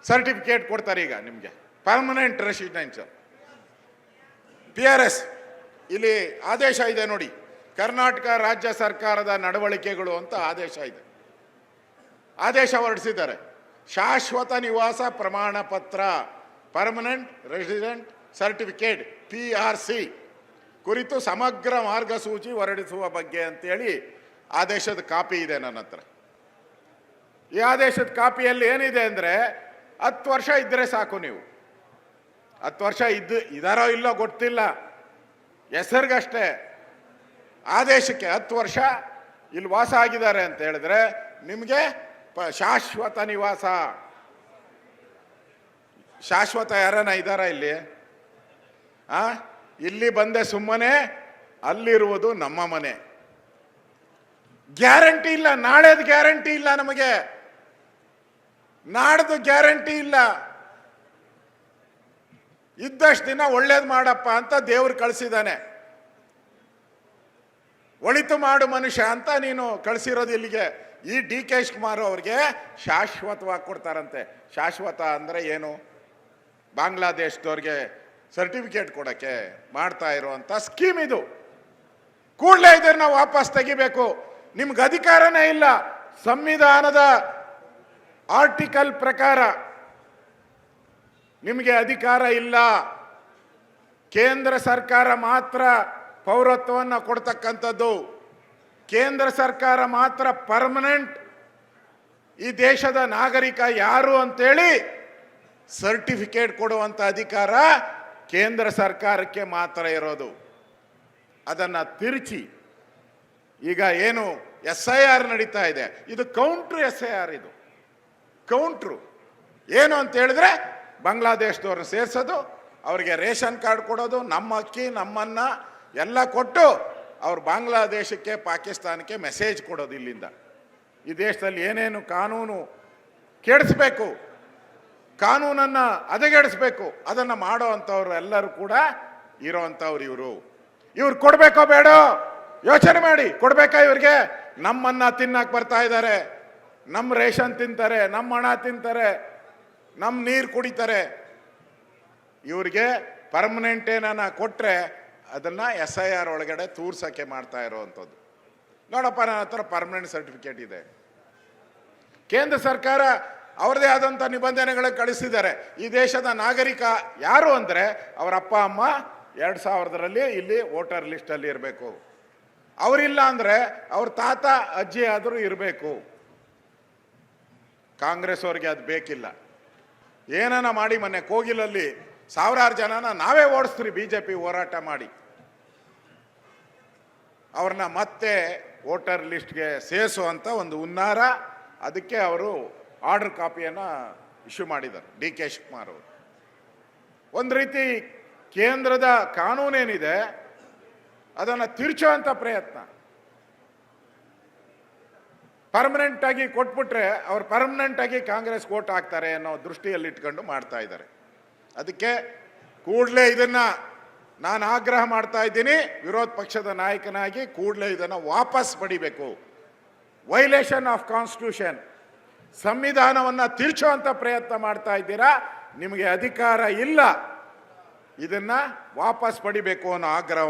Certificate ಕೊಡ್ತಾರೆ ಈಗ ನಿಮಗೆ, ಪರ್ಮನೆಂಟ್ ರೆಸಿಡೆನ್ಸ್. PRS ಇಲ್ಲಿ ಆದೇಶ ಇದೆ ನೋಡಿ, ಕರ್ನಾಟಕ ರಾಜ್ಯ ಸರ್ಕಾರದ ನಡವಳಿಕೆಗಳು ಅಂತ ಆದೇಶ ಇದೆ. ಆದೇಶ ಹೊರಡಿಸಿದ್ದಾರೆ. ಶಾಶ್ವತ ನಿವಾಸ ಪ್ರಮಾಣ ಪತ್ರ, ಪರ್ಮನೆಂಟ್ ರೆಸಿಡೆಂಟ್ ಸರ್ಟಿಫಿಕೇಟ್ PRC ಕುರಿತು ಸಮಗ್ರ ಮಾರ್ಗಸೂಚಿ ಹೊರಡಿಸುವ ಬಗ್ಗೆ ಅಂತೇಳಿ ಆದೇಶದ ಕಾಪಿ ಇದೆ ನನ್ನ ಹತ್ರ. ಈ ಆದೇಶದ ಕಾಪಿಯಲ್ಲಿ ಏನಿದೆ ಅಂದರೆ 10 ವರ್ಷ ಇದ್ದರೆ ಸಾಕು. ನೀವು 10 ವರ್ಷ ಇದಾರೋ ಇಲ್ಲೋ ಗೊತ್ತಿಲ್ಲ, ಹೆಸರಿಗಷ್ಟೇ. ಆದೇಶಕ್ಕೆ 10 ವರ್ಷ ಇಲ್ಲಿ ವಾಸ ಆಗಿದ್ದಾರೆ ಅಂತ ಹೇಳಿದ್ರೆ ನಿಮಗೆ ಶಾಶ್ವತ ನಿವಾಸ. ಶಾಶ್ವತ ಯಾರನ ಇದ್ದಾರಾ ಇಲ್ಲಿ? ಇಲ್ಲಿ ಬಂದೆ ಸುಮ್ಮನೆ, ಅಲ್ಲಿರುವುದು ನಮ್ಮ ಮನೆ. ಗ್ಯಾರಂಟಿ ಇಲ್ಲ, ನಾಳೆದು ಗ್ಯಾರಂಟಿ ಇಲ್ಲ, ನಮಗೆ ನಾಡ್ದು ಗ್ಯಾರಂಟಿ ಇಲ್ಲ. ಇದ್ದಷ್ಟು ದಿನ ಒಳ್ಳೇದು ಮಾಡಪ್ಪ ಅಂತ ದೇವ್ರು ಕಳಿಸಿದ್ದಾನೆ. ಒಳಿತು ಮಾಡು ಮನುಷ್ಯ ಅಂತ ನೀನು ಕಳಿಸಿರೋದು ಇಲ್ಲಿಗೆ. ಈ DK ಶಿವಕುಮಾರ್ ಅವ್ರಿಗೆ ಶಾಶ್ವತವಾಗಿ ಕೊಡ್ತಾರಂತೆ. ಶಾಶ್ವತ ಅಂದರೆ ಏನು? ಬಾಂಗ್ಲಾದೇಶದವ್ರಿಗೆ ಸರ್ಟಿಫಿಕೇಟ್ ಕೊಡೋಕ್ಕೆ ಮಾಡ್ತಾ ಇರುವಂಥ ಸ್ಕೀಮ್ ಇದು. ಕೂಡಲೇ ಇದನ್ನು ವಾಪಸ್ ತೆಗಿಬೇಕು. ನಿಮ್ಗೆ ಅಧಿಕಾರನೇ ಇಲ್ಲ. ಸಂವಿಧಾನದ ಆರ್ಟಿಕಲ್ ಪ್ರಕಾರ ನಿಮಗೆ ಅಧಿಕಾರ ಇಲ್ಲ. ಕೇಂದ್ರ ಸರ್ಕಾರ ಮಾತ್ರ ಪೌರತ್ವವನ್ನು ಕೊಡ್ತಕ್ಕಂಥದ್ದು. ಕೇಂದ್ರ ಸರ್ಕಾರ ಮಾತ್ರ ಪರ್ಮನೆಂಟ್ ಈ ದೇಶದ ನಾಗರಿಕ ಯಾರು ಅಂತೇಳಿ ಸರ್ಟಿಫಿಕೇಟ್ ಕೊಡುವಂಥ ಅಧಿಕಾರ ಕೇಂದ್ರ ಸರ್ಕಾರಕ್ಕೆ ಮಾತ್ರ ಇರೋದು. ಅದನ್ನು ತಿರುಚಿ ಈಗ ಏನು SIR ನಡೀತಾ ಇದೆ, ಇದು ಕೌಂಟ್ರು SIR. ಇದು ಕೌಂಟ್ರು ಏನು ಅಂತ ಹೇಳಿದ್ರೆ ಬಾಂಗ್ಲಾದೇಶದವ್ರನ್ನ ಸೇರಿಸೋದು, ಅವರಿಗೆ ರೇಷನ್ ಕಾರ್ಡ್ ಕೊಡೋದು, ನಮ್ಮ ಅಕ್ಕಿ ನಮ್ಮನ್ನ ಎಲ್ಲ ಕೊಟ್ಟು ಅವ್ರು ಬಾಂಗ್ಲಾದೇಶಕ್ಕೆ ಪಾಕಿಸ್ತಾನಕ್ಕೆ ಮೆಸೇಜ್ ಕೊಡೋದು. ಇಲ್ಲಿಂದ ಈ ದೇಶದಲ್ಲಿ ಏನೇನು ಕಾನೂನು ಕೆಡಿಸ್ಬೇಕು, ಕಾನೂನನ್ನು ಹದಗೆಡಿಸ್ಬೇಕು, ಅದನ್ನು ಮಾಡೋ ಅಂಥವ್ರು ಎಲ್ಲರೂ ಕೂಡ ಇರೋವಂಥವ್ರು. ಇವ್ರು ಕೊಡಬೇಕೋ ಬೇಡೋ ಯೋಚನೆ ಮಾಡಿ. ಕೊಡಬೇಕಾ ಇವ್ರಿಗೆ? ನಮ್ಮನ್ನ ತಿನ್ನಕ್ಕೆ ಬರ್ತಾ ಇದ್ದಾರೆ, ನಮ್ಮ ರೇಷನ್ ತಿಂತಾರೆ, ನಮ್ಮ ಹಣ ತಿಂತಾರೆ, ನಮ್ಮ ನೀರು ಕುಡಿತಾರೆ. ಇವ್ರಿಗೆ ಪರ್ಮನೆಂಟ್ ಏನಾನ ಕೊಟ್ಟರೆ ಅದನ್ನು SIR ಒಳಗಡೆ ತೂರ್ಸೋಕ್ಕೆ ಮಾಡ್ತಾ ಇರೋವಂಥದ್ದು. ನೋಡಪ್ಪ, ನನ್ನ ಹತ್ರ ಪರ್ಮನೆಂಟ್ ಸರ್ಟಿಫಿಕೇಟ್ ಇದೆ. ಕೇಂದ್ರ ಸರ್ಕಾರ ಅವ್ರದೇ ಆದಂಥ ನಿಬಂಧನೆಗಳ ಕಳಿಸಿದ್ದಾರೆ. ಈ ದೇಶದ ನಾಗರಿಕ ಯಾರು ಅಂದರೆ ಅವರ ಅಪ್ಪ ಅಮ್ಮ 2000ರಲ್ಲಿ ಇಲ್ಲಿ ವೋಟರ್ ಲಿಸ್ಟಲ್ಲಿ ಇರಬೇಕು. ಅವರಿಲ್ಲ ಅಂದರೆ ಅವ್ರ ತಾತ ಅಜ್ಜಿ ಆದರೂ ಇರಬೇಕು. ಕಾಂಗ್ರೆಸ್ ಅವ್ರಿಗೆ ಅದು ಬೇಕಿಲ್ಲ. ಏನನ ಮಾಡಿ ಮೊನ್ನೆ ಕೋಗಿಲಲ್ಲಿ 1000 ಜನನ ನಾವೇ ಓಡಿಸ್ತೀರಿ BJP ಹೋರಾಟ ಮಾಡಿ. ಅವ್ರನ್ನ ಮತ್ತೆ ವೋಟರ್ ಲಿಸ್ಟ್ಗೆ ಸೇರಿಸುವಂಥ ಒಂದು ಹುನ್ನಾರ. ಅದಕ್ಕೆ ಅವರು ಆರ್ಡರ್ ಕಾಪಿಯನ್ನು ಇಶ್ಯೂ ಮಾಡಿದ್ದಾರೆ DK ಶಿವಕುಮಾರ್ ಅವರು. ಒಂದು ರೀತಿ ಕೇಂದ್ರದ ಕಾನೂನೇನಿದೆ ಅದನ್ನು ತಿರುಚುವಂಥ ಪ್ರಯತ್ನ. ಪರ್ಮನೆಂಟ್ ಆಗಿ ಕೊಟ್ಬಿಟ್ರೆ ಅವ್ರು ಪರ್ಮನೆಂಟ್ ಆಗಿ ಕಾಂಗ್ರೆಸ್ ವೋಟ್ ಹಾಕ್ತಾರೆ ಅನ್ನೋ ದೃಷ್ಟಿಯಲ್ಲಿ ಇಟ್ಕೊಂಡು ಮಾಡ್ತಾ ಇದ್ದಾರೆ. ಅದಕ್ಕೆ ಕೂಡಲೇ ಇದನ್ನು ನಾನು ಆಗ್ರಹ ಮಾಡ್ತಾ ಇದ್ದೀನಿ, ವಿರೋಧ ಪಕ್ಷದ ನಾಯಕನಾಗಿ ಕೂಡಲೇ ಇದನ್ನು ವಾಪಸ್ ಪಡಿಬೇಕು. ವೈಲೇಷನ್ ಆಫ್ ಕಾನ್ಸ್ಟಿಟ್ಯೂಷನ್, ಸಂವಿಧಾನವನ್ನು ತಿರುಚುವಂಥ ಪ್ರಯತ್ನ ಮಾಡ್ತಾ ಇದ್ದೀರಾ. ನಿಮಗೆ ಅಧಿಕಾರ ಇಲ್ಲ. ಇದನ್ನು ವಾಪಸ್ ಪಡಿಬೇಕು ಅನ್ನೋ ಆಗ್ರಹ